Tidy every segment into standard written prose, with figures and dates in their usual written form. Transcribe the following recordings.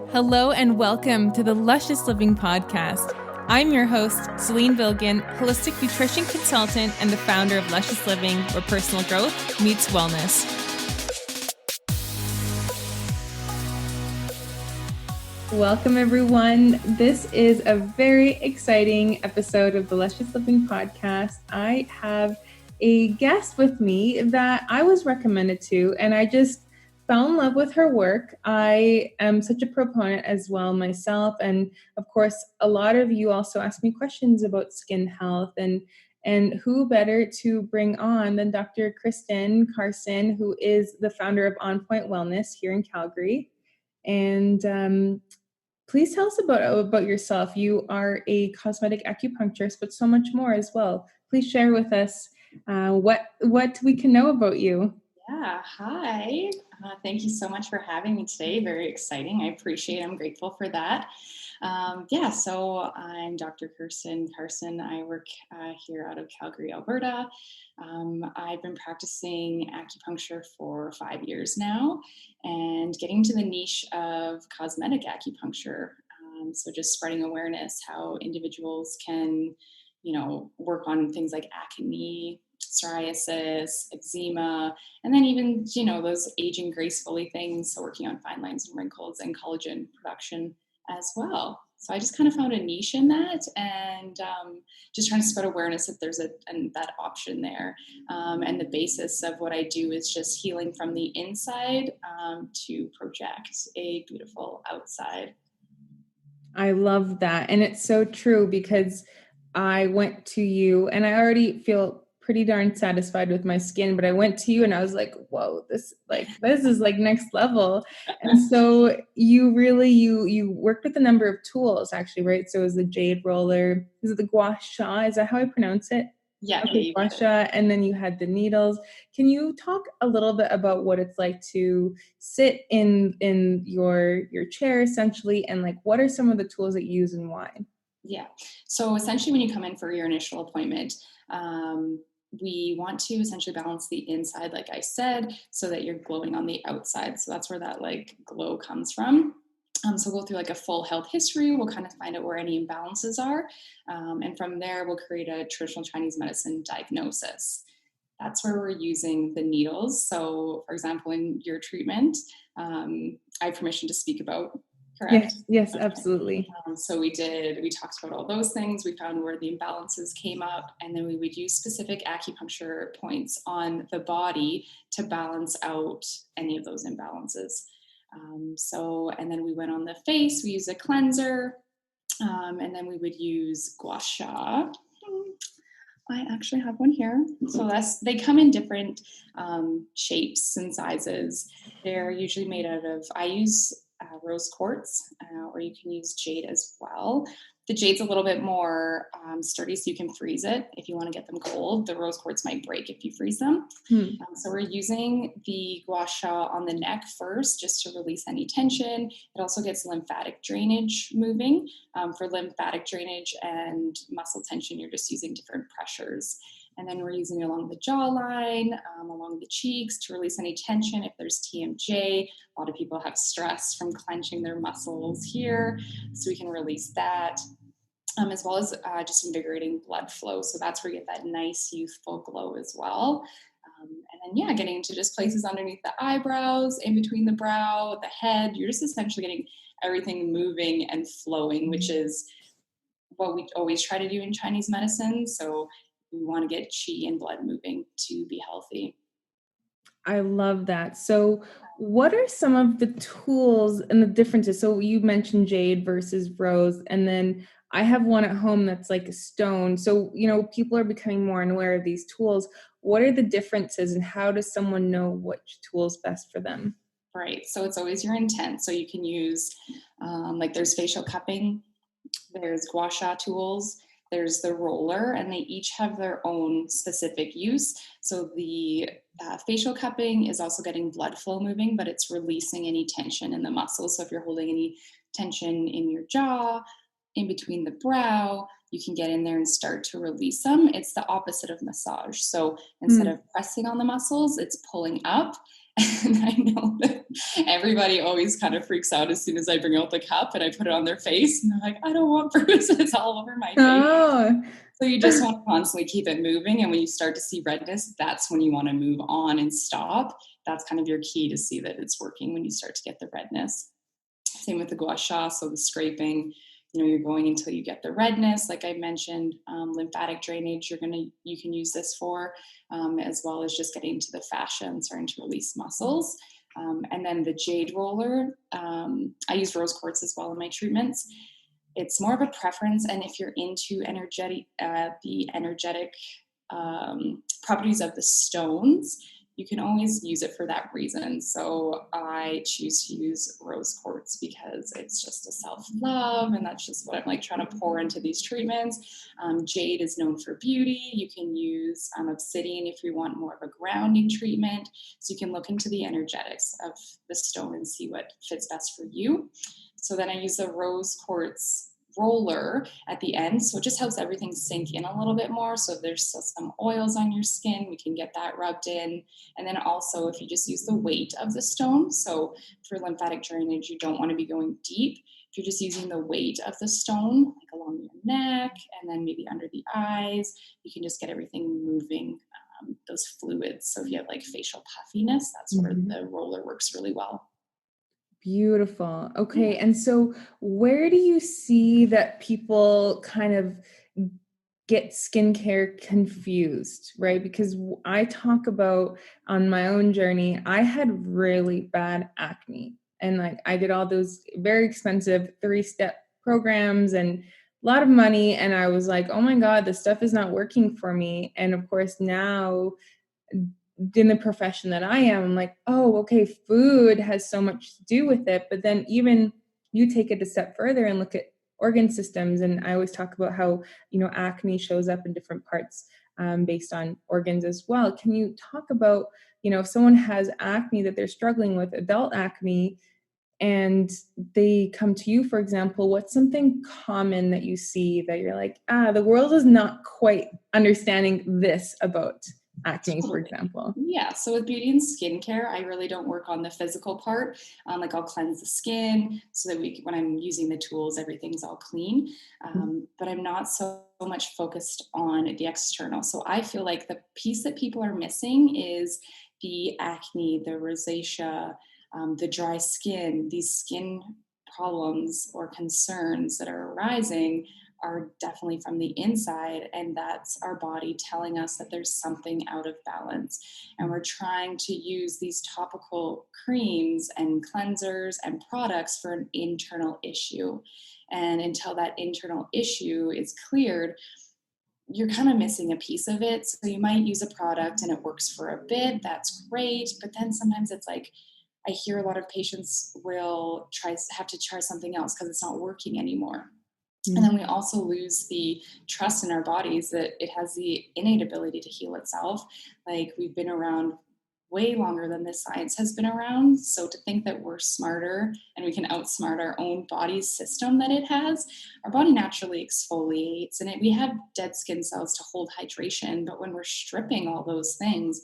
Hello and welcome to the Luscious Living Podcast. I'm your host, Selin, holistic nutrition consultant and the founder of Luscious Living, where personal growth meets wellness. Welcome, everyone. This is a very exciting episode of the Luscious Living Podcast. I have a guest with me that I was recommended to, and I just fell in love with her work. I am such a proponent as well myself. And of course, a lot of you also ask me questions about skin health, and who better to bring on than Dr. Kirsten Carson, who is the founder of On Point Wellness here in Calgary. And please tell us about yourself. You are a cosmetic acupuncturist, but so much more as well. Please share with us what we can know about you. Yeah, hi. Thank you so much for having me today. Very exciting. I appreciate it. I'm grateful for that. So I'm Dr. Kirsten Carson. I work here out of Calgary, Alberta. I've been practicing acupuncture for 5 years now and getting into the niche of cosmetic acupuncture. So just spreading awareness, how individuals can, work on things like acne, psoriasis, eczema, and then even, those aging gracefully things. So working on fine lines and wrinkles and collagen production as well. So I just kind of found a niche in that and just trying to spread awareness that there's that option there. And the basis of what I do is just healing from the inside to project a beautiful outside. I love that. And it's so true because I went to you and I already feel pretty darn satisfied with my skin, but I went to you and I was like, whoa, this is like next level. And so you really, you worked with a number of tools actually, right? So it was the jade roller. Is it the gua sha? Is that how I pronounce it? Yeah. Okay, gua sha. And then you had the needles. Can you talk a little bit about what it's like to sit in your chair essentially? And like, what are some of the tools that you use and why? Yeah. So essentially when you come in for your initial appointment, we want to essentially balance the inside, like I said, so that you're glowing on the outside. So that's where that like glow comes from. So we'll go through like a full health history. We'll kind of find out where any imbalances are. And from there, we'll create a traditional Chinese medicine diagnosis. That's where we're using the needles. So for example, in your treatment, I have permission to speak about. Correct? Yes, okay. Absolutely. So we talked about all those things. We found where the imbalances came up, and then we would use specific acupuncture points on the body to balance out any of those imbalances. And then we went on the face, we used a cleanser, and then we would use gua sha. I actually have one here. So they come in different shapes and sizes. They're usually made out of, I use rose quartz, or you can use jade as well. The jade's a little bit more sturdy, so you can freeze it if you want to get them cold. The rose quartz might break if you freeze them. So we're using the gua sha on the neck first, just to release any tension. It also gets lymphatic drainage moving. For lymphatic drainage and muscle tension, you're just using different pressures. And then we're using it along the jawline, along the cheeks to release any tension if there's TMJ. A lot of people have stress from clenching their muscles here, so we can release that, as well as just invigorating blood flow. So that's where you get that nice youthful glow as well. And then, getting into just places underneath the eyebrows, in between the brow, the head. You're just essentially getting everything moving and flowing, which is what we always try to do in Chinese medicine. So we want to get qi and blood moving to be healthy. I love that. So what are some of the tools and the differences? So you mentioned jade versus rose, and then I have one at home that's like a stone. So, people are becoming more aware of these tools. What are the differences and how does someone know which tool is best for them? Right. So it's always your intent. So you can use, there's facial cupping, there's gua sha tools, there's the roller, and they each have their own specific use. So the facial cupping is also getting blood flow moving, but it's releasing any tension in the muscles. So if you're holding any tension in your jaw, in between the brow, you can get in there and start to release them. It's the opposite of massage. So instead of pressing on the muscles, it's pulling up. And I know that everybody always kind of freaks out as soon as I bring out the cup and I put it on their face. And they're like, I don't want bruises all over my face. Oh. So you just want to constantly keep it moving. And when you start to see redness, that's when you want to move on and stop. That's kind of your key to see that it's working when you start to get the redness. Same with the gua sha, so the scraping. You're going until you get the redness, like I mentioned. Lymphatic drainage, you can use this for, as well as just getting to the fascia and starting to release muscles. And then the jade roller, I use rose quartz as well in my treatments. It's more of a preference, and if you're into the energetic properties of the stones, you can always use it for that reason. So I choose to use rose quartz because it's just a self-love, and that's just what I'm like trying to pour into these treatments. Jade is known for beauty. You can use obsidian if you want more of a grounding treatment. So you can look into the energetics of the stone and see what fits best for you. So then I use the rose quartz roller at the end, so it just helps everything sink in a little bit more. So if there's still some oils on your skin, we can get that rubbed in. And then also if you just use the weight of the stone, so for lymphatic drainage, you don't want to be going deep. If you're just using the weight of the stone, like along your neck and then maybe under the eyes, you can just get everything moving, those fluids. So if you have like facial puffiness, that's where the roller works really well. Beautiful. Okay. Yeah. And so where do you see that people kind of get skincare confused, right? Because I talk about on my own journey, I had really bad acne, and like I did all those very expensive 3-step programs and a lot of money. And I was like, oh my God, this stuff is not working for me. And of course now in the profession that I am, I'm like, oh, okay, food has so much to do with it. But then even you take it a step further and look at organ systems. And I always talk about how, acne shows up in different parts based on organs as well. Can you talk about, if someone has acne that they're struggling with, adult acne, and they come to you, for example, what's something common that you see that you're like, the world is not quite understanding this about acne, for example? Yeah. So with beauty and skincare, I really don't work on the physical part. Like I'll cleanse the skin so that when I'm using the tools, everything's all clean. But I'm not so much focused on the external. So I feel like the piece that people are missing is the acne, the rosacea, the dry skin, these skin problems or concerns that are arising are definitely from the inside, and that's our body telling us that there's something out of balance. And we're trying to use these topical creams and cleansers and products for an internal issue. And until that internal issue is cleared, you're kind of missing a piece of it. So you might use a product and it works for a bit, that's great, but then sometimes it's like, I hear a lot of patients will have to try something else because it's not working anymore. And then we also lose the trust in our bodies that it has the innate ability to heal itself. Like we've been around way longer than this science has been around. So to think that we're smarter and we can outsmart our own body's system that it has, our body naturally exfoliates and we have dead skin cells to hold hydration. But when we're stripping all those things,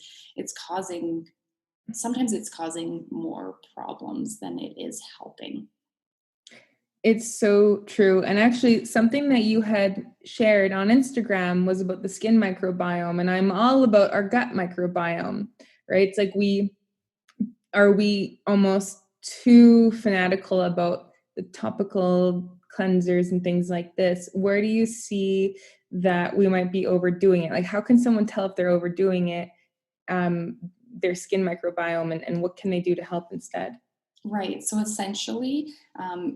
sometimes it's causing more problems than it is helping. It's so true. And actually, something that you had shared on Instagram was about the skin microbiome. And I'm all about our gut microbiome, right? It's like we almost too fanatical about the topical cleansers and things like this? Where do you see that we might be overdoing it? Like, how can someone tell if they're overdoing it, their skin microbiome, and what can they do to help instead? Right. So essentially,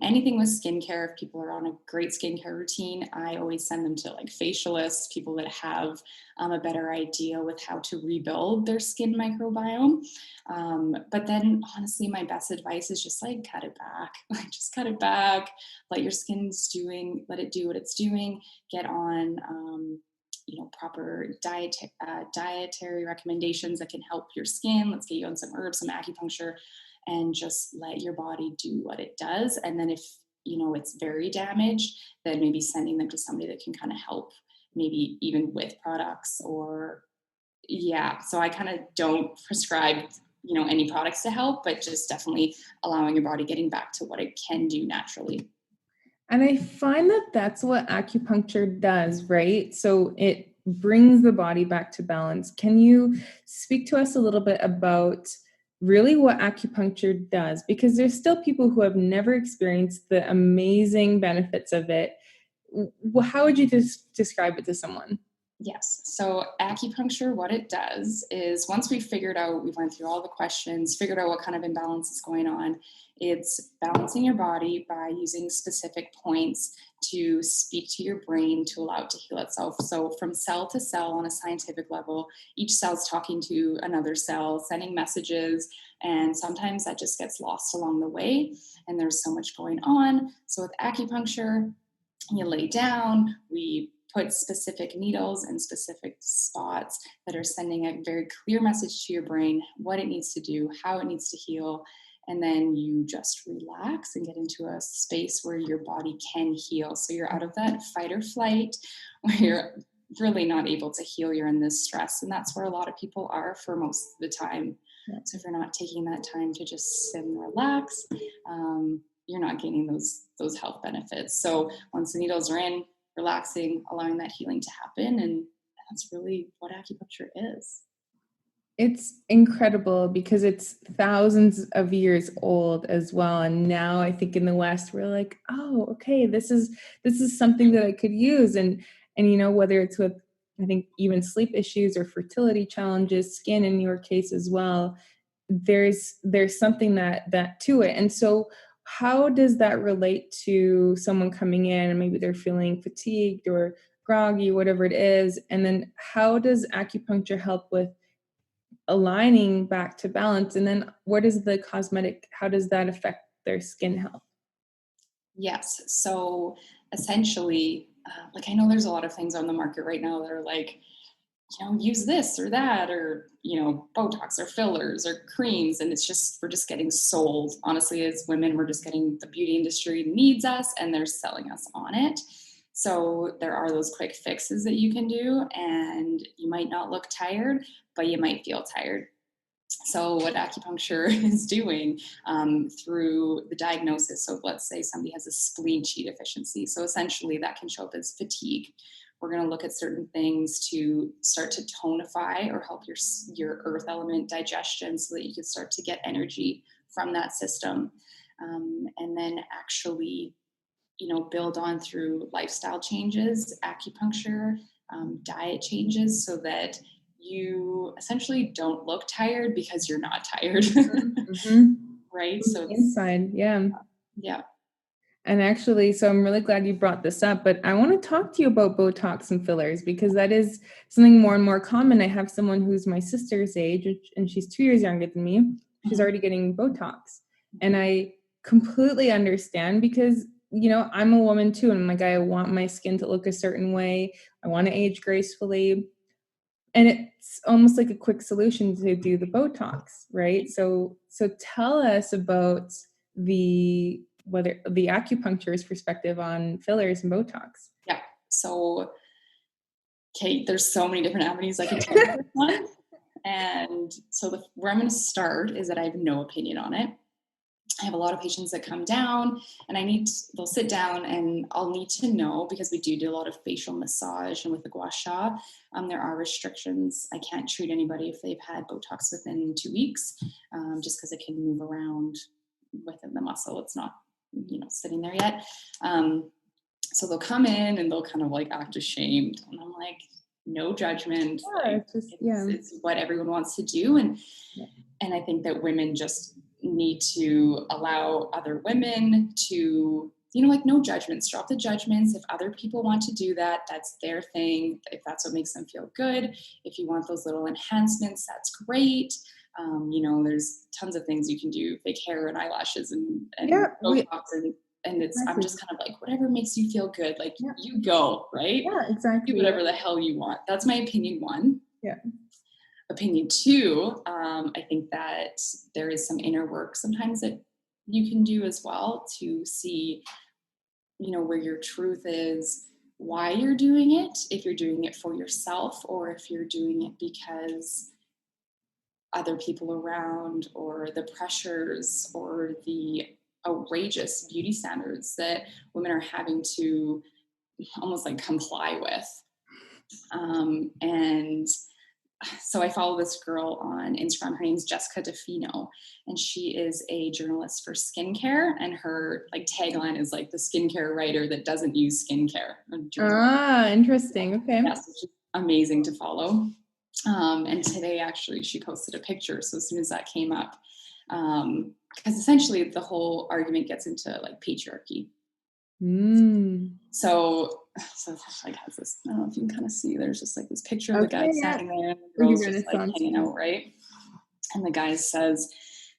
anything with skincare, if people are on a great skincare routine, I always send them to like facialists, people that have a better idea with how to rebuild their skin microbiome. But then honestly, my best advice is just like cut it back. Like just cut it back. Let your let it do what it's doing. Get on proper dietary recommendations that can help your skin. Let's get you on some herbs, some acupuncture, and just let your body do what it does. And then if, it's very damaged, then maybe sending them to somebody that can kind of help, maybe even with products or, yeah. So I kind of don't prescribe, any products to help, but just definitely allowing your body getting back to what it can do naturally. And I find that that's what acupuncture does, right? So it brings the body back to balance. Can you speak to us a little bit about really what acupuncture does? Because there's still people who have never experienced the amazing benefits of it. How would you describe it to someone? Yes. So acupuncture, what it does is once we went through all the questions, figured out what kind of imbalance is going on, it's balancing your body by using specific points to speak to your brain to allow it to heal itself. So from cell to cell on a scientific level, each cell's talking to another cell, sending messages, and sometimes that just gets lost along the way. And there's so much going on. So with acupuncture, you lay down, we put specific needles in specific spots that are sending a very clear message to your brain, what it needs to do, how it needs to heal. And then you just relax and get into a space where your body can heal. So you're out of that fight or flight where you're really not able to heal. You're in this stress. And that's where a lot of people are for most of the time. Yeah. So if you're not taking that time to just sit and relax, you're not gaining those health benefits. So once the needles are in, relaxing, allowing that healing to happen. And that's really what acupuncture is. It's incredible because it's thousands of years old as well. And now I think in the West, we're like, oh, okay, this is something that I could use. And whether it's with, I think, even sleep issues or fertility challenges, skin in your case as well, there's something that to it. And so how does that relate to someone coming in and maybe they're feeling fatigued or groggy, whatever it is? And then how does acupuncture help with aligning back to balance? And then what is the cosmetic, how does that affect their skin health? Yes. So essentially, I know there's a lot of things on the market right now that are like, use this or that, or, Botox or fillers or creams. And we're just getting sold. Honestly, as women, we're just getting, the beauty industry needs us and they're selling us on it. So there are those quick fixes that you can do, and you might not look tired, but you might feel tired. So what acupuncture is doing through the diagnosis, so let's say somebody has a spleen qi deficiency. So essentially that can show up as fatigue. We're going to look at certain things to start to tonify or help your earth element digestion so that you can start to get energy from that system. And then actually, build on through lifestyle changes, acupuncture, diet changes, so that you essentially don't look tired because you're not tired. Mm-hmm. Right? So inside, yeah. Yeah. And actually, so I'm really glad you brought this up, but I want to talk to you about Botox and fillers because that is something more and more common. I have someone who's my sister's age and she's 2 years younger than me. She's already getting Botox. And I completely understand because, I'm a woman too. And I want my skin to look a certain way. I want to age gracefully. And it's almost like a quick solution to do the Botox, right? So tell us about the acupuncturist perspective on fillers and Botox. Yeah. So, Kate, there's so many different avenues I can take this one. And so where I'm going to start is that I have no opinion on it. I have a lot of patients that come down and they'll sit down and I'll need to know, because we do a lot of facial massage, and with the gua sha, there are restrictions. I can't treat anybody if they've had Botox within 2 weeks, just because it can move around within the muscle. It's not, sitting there yet. So they'll come in and they'll kind of act ashamed. And I'm like, no judgment. Yeah, it's what everyone wants to do. And I think that women just need to allow other women to, no judgments, drop the judgments. If other people want to do that, that's their thing. If that's what makes them feel good. If you want those little enhancements, that's great. There's tons of things you can do, fake hair and eyelashes and Botox and it's, I'm just kind of like, whatever makes you feel good, you go, right? Yeah, exactly. Do whatever the hell you want. That's my opinion one. Yeah. Opinion two, I think that there is some inner work sometimes that you can do as well to see, where your truth is, why you're doing it, if you're doing it for yourself or if you're doing it because other people around, or the pressures, or the outrageous beauty standards that women are having to almost like comply with. And so I follow this girl on Instagram. Her name's Jessica DeFino, and she is a journalist for skincare. And her like tagline is like the skincare writer that doesn't use skincare. Interesting. Okay. Yes, it's just amazing to follow. And today, actually, she posted a picture. So as soon as that came up, because essentially the whole argument gets into like patriarchy. So it's like has this, I don't know if you can kind of see, there's just like this picture of the guy standing there and the girl's just like hanging out, right? And the guy says,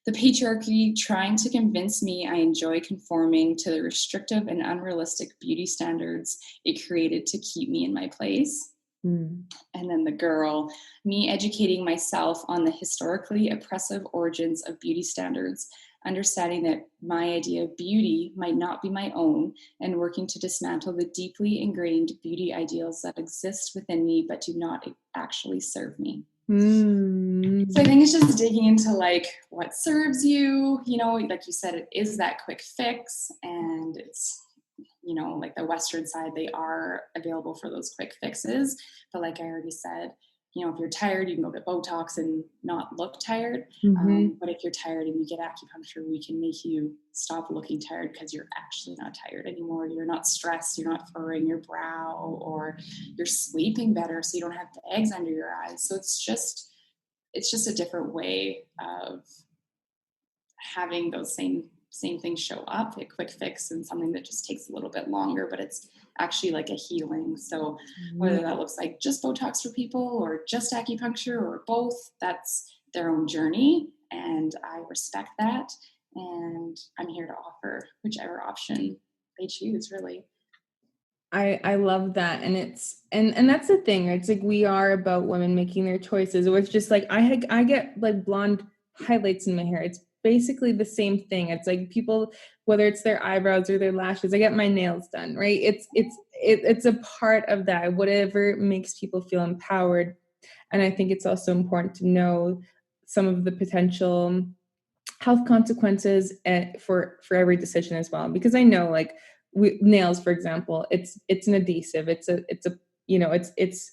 the patriarchy trying to convince me I enjoy conforming to the restrictive and unrealistic beauty standards it created to keep me in my place. And then the girl, me educating myself on the historically oppressive origins of beauty standards, understanding that my idea of beauty might not be my own, and working to dismantle the deeply ingrained beauty ideals that exist within me but do not actually serve me. So I think it's just digging into like what serves you, you know, like you said, it is that quick fix, and it's, you know, like the Western side, they are available for those quick fixes. But like I already said, you know, if you're tired, you can go get Botox and not look tired. But if you're tired and you get acupuncture, we can make you stop looking tired because you're actually not tired anymore. You're not stressed. You're not furrowing your brow, or you're sleeping better so you don't have bags under your eyes. So it's just a different way of having those same things show up, a quick fix, and something that just takes a little bit longer, but it's actually like a healing. So whether that looks like just Botox for people or just acupuncture or both, that's their own journey, and I respect that, and I'm here to offer whichever option they choose, really. I love that. And it's, and that's the thing. It's like, we are about women making their choices. It was just like, I get like blonde highlights in my hair. It's basically the same thing. It's like people, whether it's their eyebrows or their lashes, I get my nails done, right? It's a part of that, whatever makes people feel empowered. And I think it's also important to know some of the potential health consequences for every decision as well, because I know, like, nails, for example, it's an adhesive, it's a you know, it's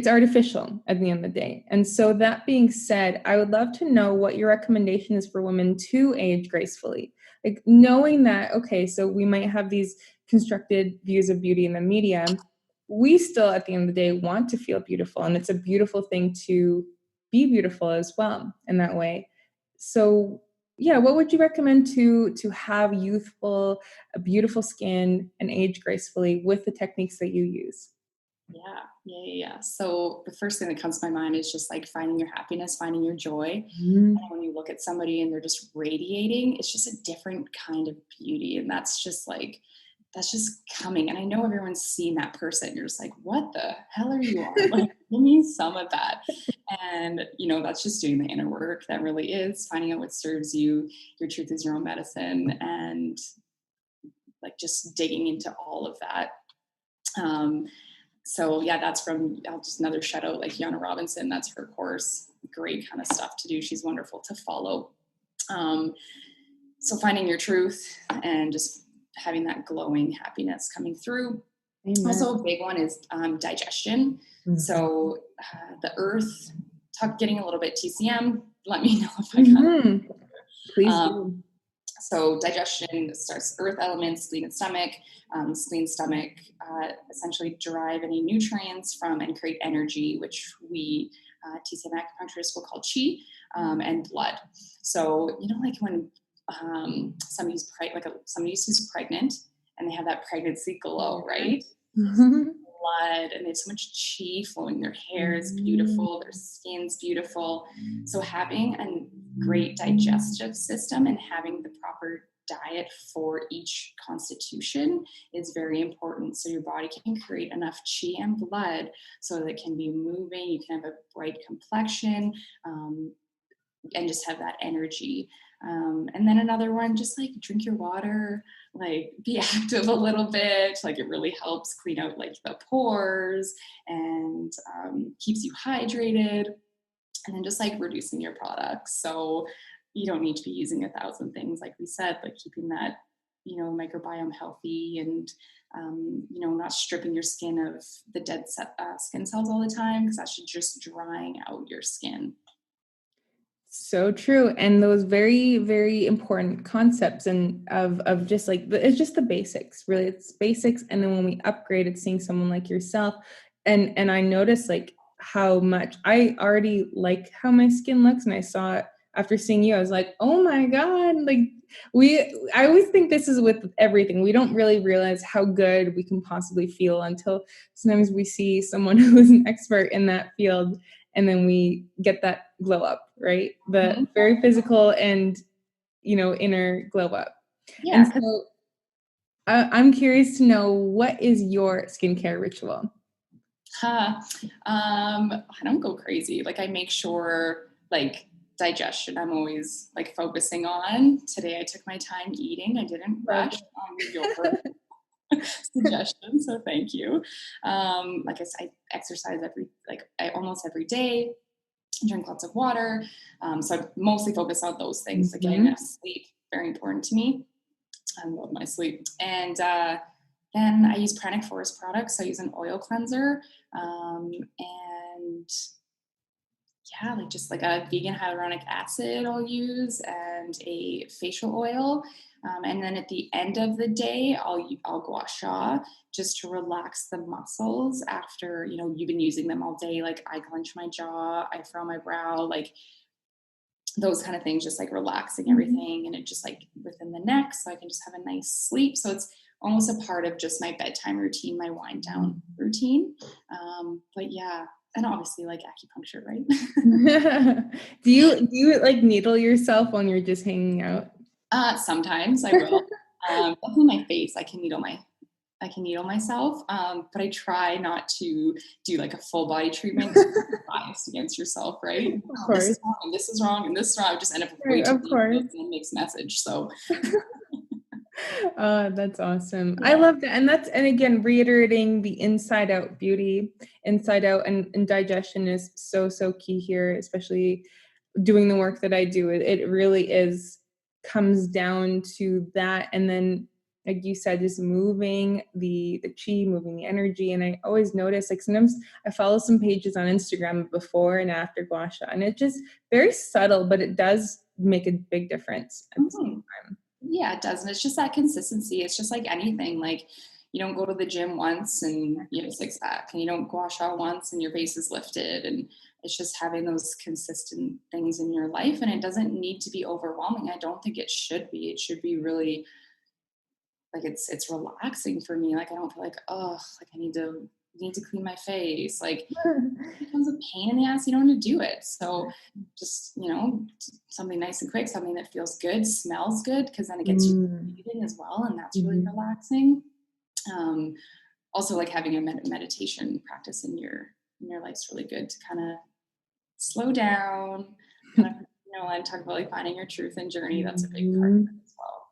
artificial at the end of the day. And so that being said, I would love to know what your recommendation is for women to age gracefully, like knowing that, okay, so we might have these constructed views of beauty in the media, we still at the end of the day want to feel beautiful, and it's a beautiful thing to be beautiful as well in that way. So yeah, what would you recommend to have youthful, a beautiful skin and age gracefully with the techniques that you use? Yeah. So the first thing that comes to my mind is just like finding your happiness, finding your joy. Mm-hmm. And when you look at somebody and they're just radiating, it's just a different kind of beauty. And that's just coming. And I know everyone's seen that person. You're just like, what the hell are you on? Like, give me some of that. And, you know, that's just doing the inner work. That really is finding out what serves you. Your truth is your own medicine. And like just digging into all of that. So yeah, that's from, I'll just another shout out, like Yana Robinson, that's her course. Great kind of stuff to do. She's wonderful to follow. So finding your truth and just having that glowing happiness coming through. Amen. Also a big one is digestion. Mm-hmm. So the earth, getting a little bit TCM, let me know if I can. Mm-hmm. Please do. So digestion starts earth elements, spleen and stomach. Spleen, stomach essentially derive any nutrients from and create energy, which we TCM acupuncturists will call chi, and blood. So, you know, like when somebody's who's pregnant and they have that pregnancy glow, right? Mm-hmm. Blood, and they have so much chi flowing. Their hair is beautiful, their skin's beautiful. So having a great digestive system and having the proper diet for each constitution is very important. So your body can create enough chi and blood so that it can be moving. You can have a bright complexion, and just have that energy. And then another one, just like drink your water, like be active a little bit. Like it really helps clean out like the pores and keeps you hydrated. And then just like reducing your products. So you don't need to be using 1,000 things, like we said, like keeping that, microbiome healthy, and not stripping your skin of the dead skin cells all the time, because that's just drying out your skin. So true. And those very, very important concepts and of just like, it's just the basics, really. It's basics. And then when we upgrade, it's seeing someone like yourself. And I noticed like how much I already like how my skin looks. And I saw it after seeing you, I was like, oh my God, like I always think this is with everything. We don't really realize how good we can possibly feel until sometimes we see someone who is an expert in that field, and then we get that glow up, right? The very physical and, inner glow up. Yeah. And so I'm curious to know, what is your skincare ritual? I don't go crazy. Like I make sure like digestion, I'm always like focusing on. Today I took my time eating. I didn't rush on your suggestion, so thank you. Like I said, I exercise almost every day, drink lots of water. So I mostly focus on those things. Like getting enough sleep, very important to me. I love my sleep. And then I use pranic forest products. So I use an oil cleanser, and like just like a vegan hyaluronic acid I'll use, and a facial oil. And then at the end of the day, I'll gua sha, just to relax the muscles after, you've been using them all day. Like I clench my jaw, I furrow my brow, like those kind of things, just like relaxing everything. And it just like within the neck, so I can just have a nice sleep. So it's almost a part of just my bedtime routine, my wind down routine. But yeah, and obviously like acupuncture, right? Do you like needle yourself when you're just hanging out? Sometimes I will. Definitely my face. I can needle myself, but I try not to do like a full body treatment. Biased against yourself, right? Of course. This is wrong, and this is wrong, and this is wrong. I just end up with way Right, too of course. and mixed message. So That's awesome. I love that. And again, reiterating the inside out beauty, inside out, and digestion is so, so key here, especially doing the work that I do. It really comes down to that. And then, like you said, just moving the chi, moving the energy. And I always notice, like sometimes I follow some pages on Instagram before and after gua sha, and it's just very subtle, but it does make a big difference at the same time. Yeah, it does. And it's just that consistency. It's just like anything. Like you don't go to the gym once and you have a six pack, and you don't gua sha once and your face is lifted. And it's just having those consistent things in your life. And it doesn't need to be overwhelming. I don't think it should be. It should be really like it's relaxing for me. Like I don't feel like, oh, like I need to clean my face. Like it becomes a pain in the ass. You don't want to do it. So just, something nice and quick, something that feels good, smells good, because then it gets you breathing as well. And that's really relaxing. Also like having a meditation practice in your life's really good to kind of slow down. Kind of, I talk about like finding your truth and journey. That's a big part of it as well.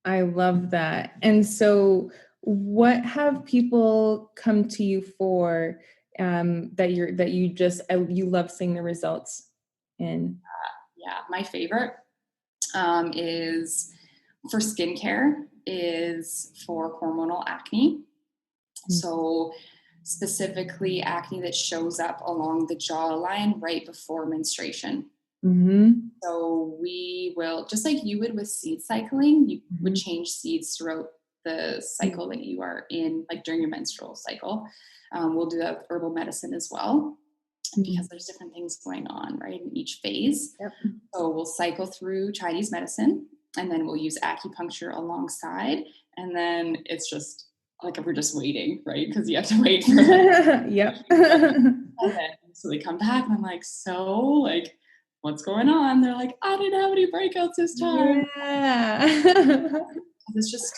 I love that. And so what have people come to you for, you love seeing the results in? Yeah, my favorite is for skincare, is for hormonal acne. So specifically acne that shows up along the jawline right before menstruation. So we will, just like you would with seed cycling, you would change seeds throughout the cycle that you are in, like during your menstrual cycle. We'll do that with herbal medicine as well, because there's different things going on, right, in each phase. So we'll cycle through Chinese medicine, and then we'll use acupuncture alongside. And then it's just like we're just waiting, right? Because you have to wait for and then so they come back, and I'm like, so like, what's going on? They're like, I didn't have any breakouts this time. Yeah. It's just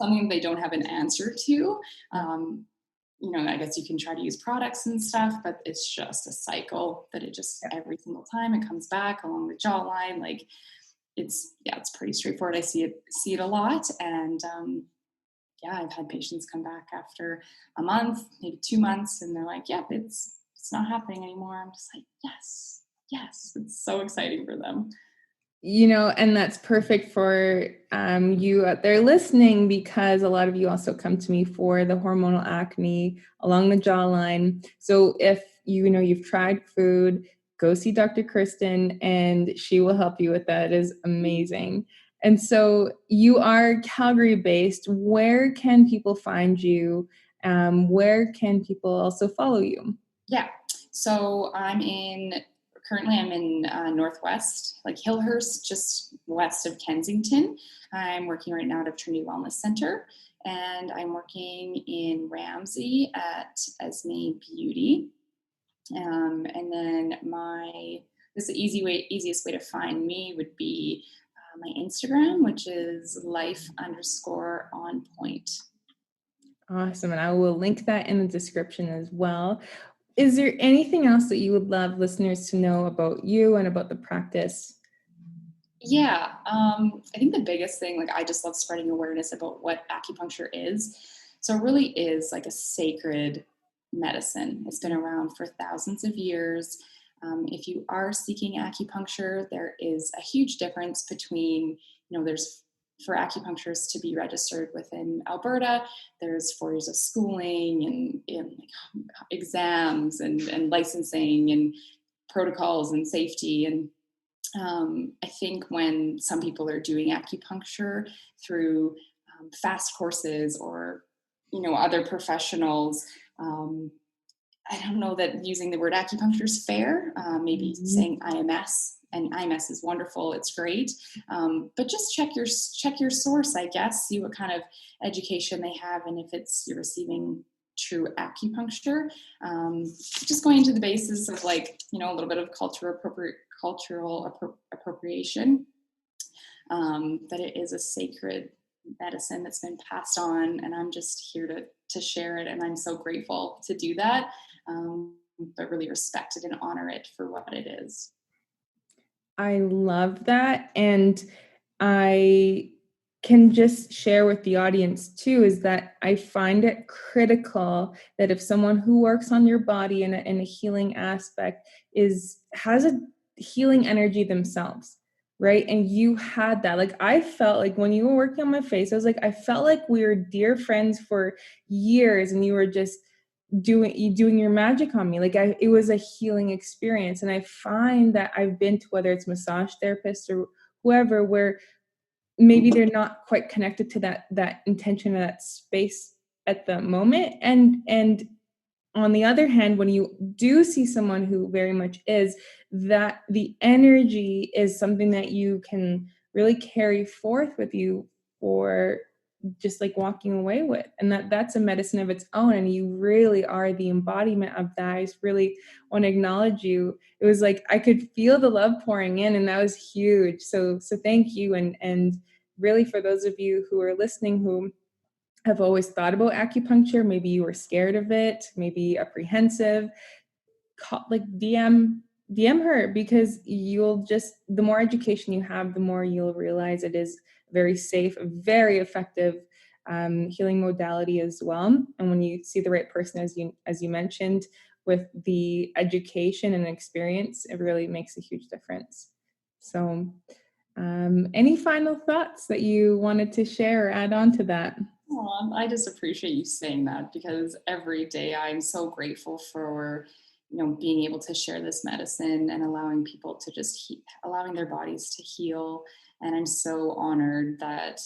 something they don't have an answer to. I guess you can try to use products and stuff, but it's just a cycle that it just every single time it comes back along the jawline. Like it's pretty straightforward. I see it a lot. And I've had patients come back after a month, maybe 2 months, and they're like, yep, it's not happening anymore. I'm just like, yes, yes, it's so exciting for them. And that's perfect for you out there listening, because a lot of you also come to me for the hormonal acne along the jawline. So if you've tried food, go see Dr. Kirsten and she will help you with that. It is amazing. And so you are Calgary based. Where can people find you? Where can people also follow you? Yeah. So currently I'm in Northwest, like Hillhurst, just west of Kensington. I'm working right now at Trinity Wellness Center, and I'm working in Ramsey at Esme Beauty. And then the easiest way to find me would be my Instagram, which is life_on_point. Awesome. And I will link that in the description as well. Is there anything else that you would love listeners to know about you and about the practice? Yeah, I think the biggest thing, like, I just love spreading awareness about what acupuncture is. So it really is like a sacred medicine. It's been around for thousands of years. If you are seeking acupuncture, there is a huge difference between, there's for acupuncturists to be registered within Alberta, there's 4 years of schooling and exams and licensing and protocols and safety. And I think when some people are doing acupuncture through fast courses or, other professionals, I don't know that using the word acupuncture is fair. Maybe saying IMS, and IMS is wonderful. It's great. But just check your source, I guess, see what kind of education they have, and if you're receiving true acupuncture. Just going into the basis of, like, a little bit of cultural appropriation, that it is a sacred medicine that's been passed on, and I'm just here to share it, and I'm so grateful to do that, but really respect it and honor it for what it is. I love that. And I can just share with the audience too, is that I find it critical that if someone who works on your body in a healing aspect has a healing energy themselves, right? And you had that. Like, I felt like when you were working on my face, I felt like we were dear friends for years, and you were just doing your magic on me. Like, it was a healing experience. And I find that I've been to, whether it's massage therapists or whoever, where maybe they're not quite connected to that intention or that space at the moment. And on the other hand, when you do see someone who very much is, that the energy is something that you can really carry forth with you for just like walking away with, and that's a medicine of its own, and you really are the embodiment of that. I just really want to acknowledge you. It was like I could feel the love pouring in, and that was huge. So thank you. And really, for those of you who are listening who have always thought about acupuncture, maybe you were scared of it, maybe apprehensive, like DM her, because the more education you have, the more you'll realize it is very safe, very effective healing modality as well. And when you see the right person, as you mentioned, with the education and experience, it really makes a huge difference. So any final thoughts that you wanted to share or add on to that? I just appreciate you saying that, because every day I'm so grateful for, being able to share this medicine and allowing people to allowing their bodies to heal. And I'm so honored that,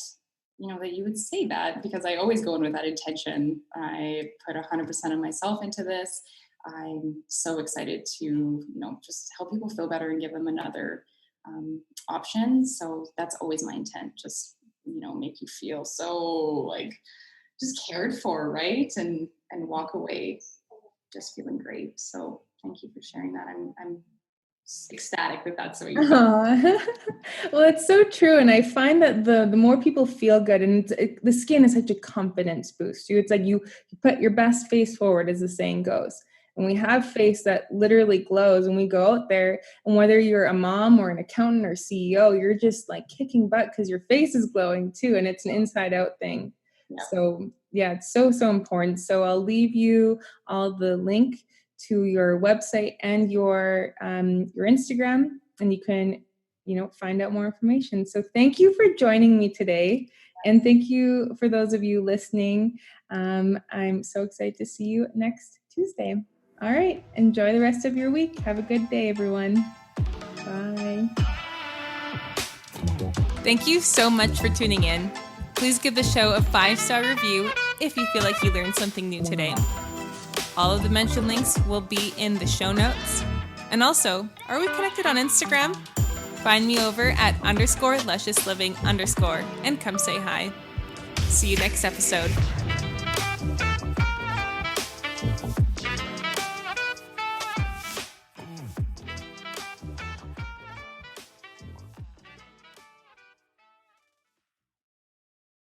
that you would say that, because I always go in with that intention. I put 100% of myself into this. I'm so excited to, just help people feel better and give them another option. So that's always my intent. Just, make you feel so, like, just cared for, right? And walk away just feeling great. So thank you for sharing that. I'm ecstatic that that's what you felt. Well, it's so true. And I find that the more people feel good, and the skin is such a confidence boost. It's like you put your best face forward, as the saying goes. And we have face that literally glows when we go out there. And whether you're a mom or an accountant or CEO, you're just like kicking butt because your face is glowing too. And it's an inside out thing. Yeah. So yeah, it's so important. So I'll leave you all the link to your website and your Instagram, and you can, find out more information. So thank you for joining me today. And thank you for those of you listening. I'm so excited to see you next Tuesday. All right. Enjoy the rest of your week. Have a good day, everyone. Bye. Thank you so much for tuning in. Please give the show a 5-star review if you feel like you learned something new today. All of the mentioned links will be in the show notes. And also, are we connected on Instagram? Find me over at _lusciousliving_ and come say hi. See you next episode.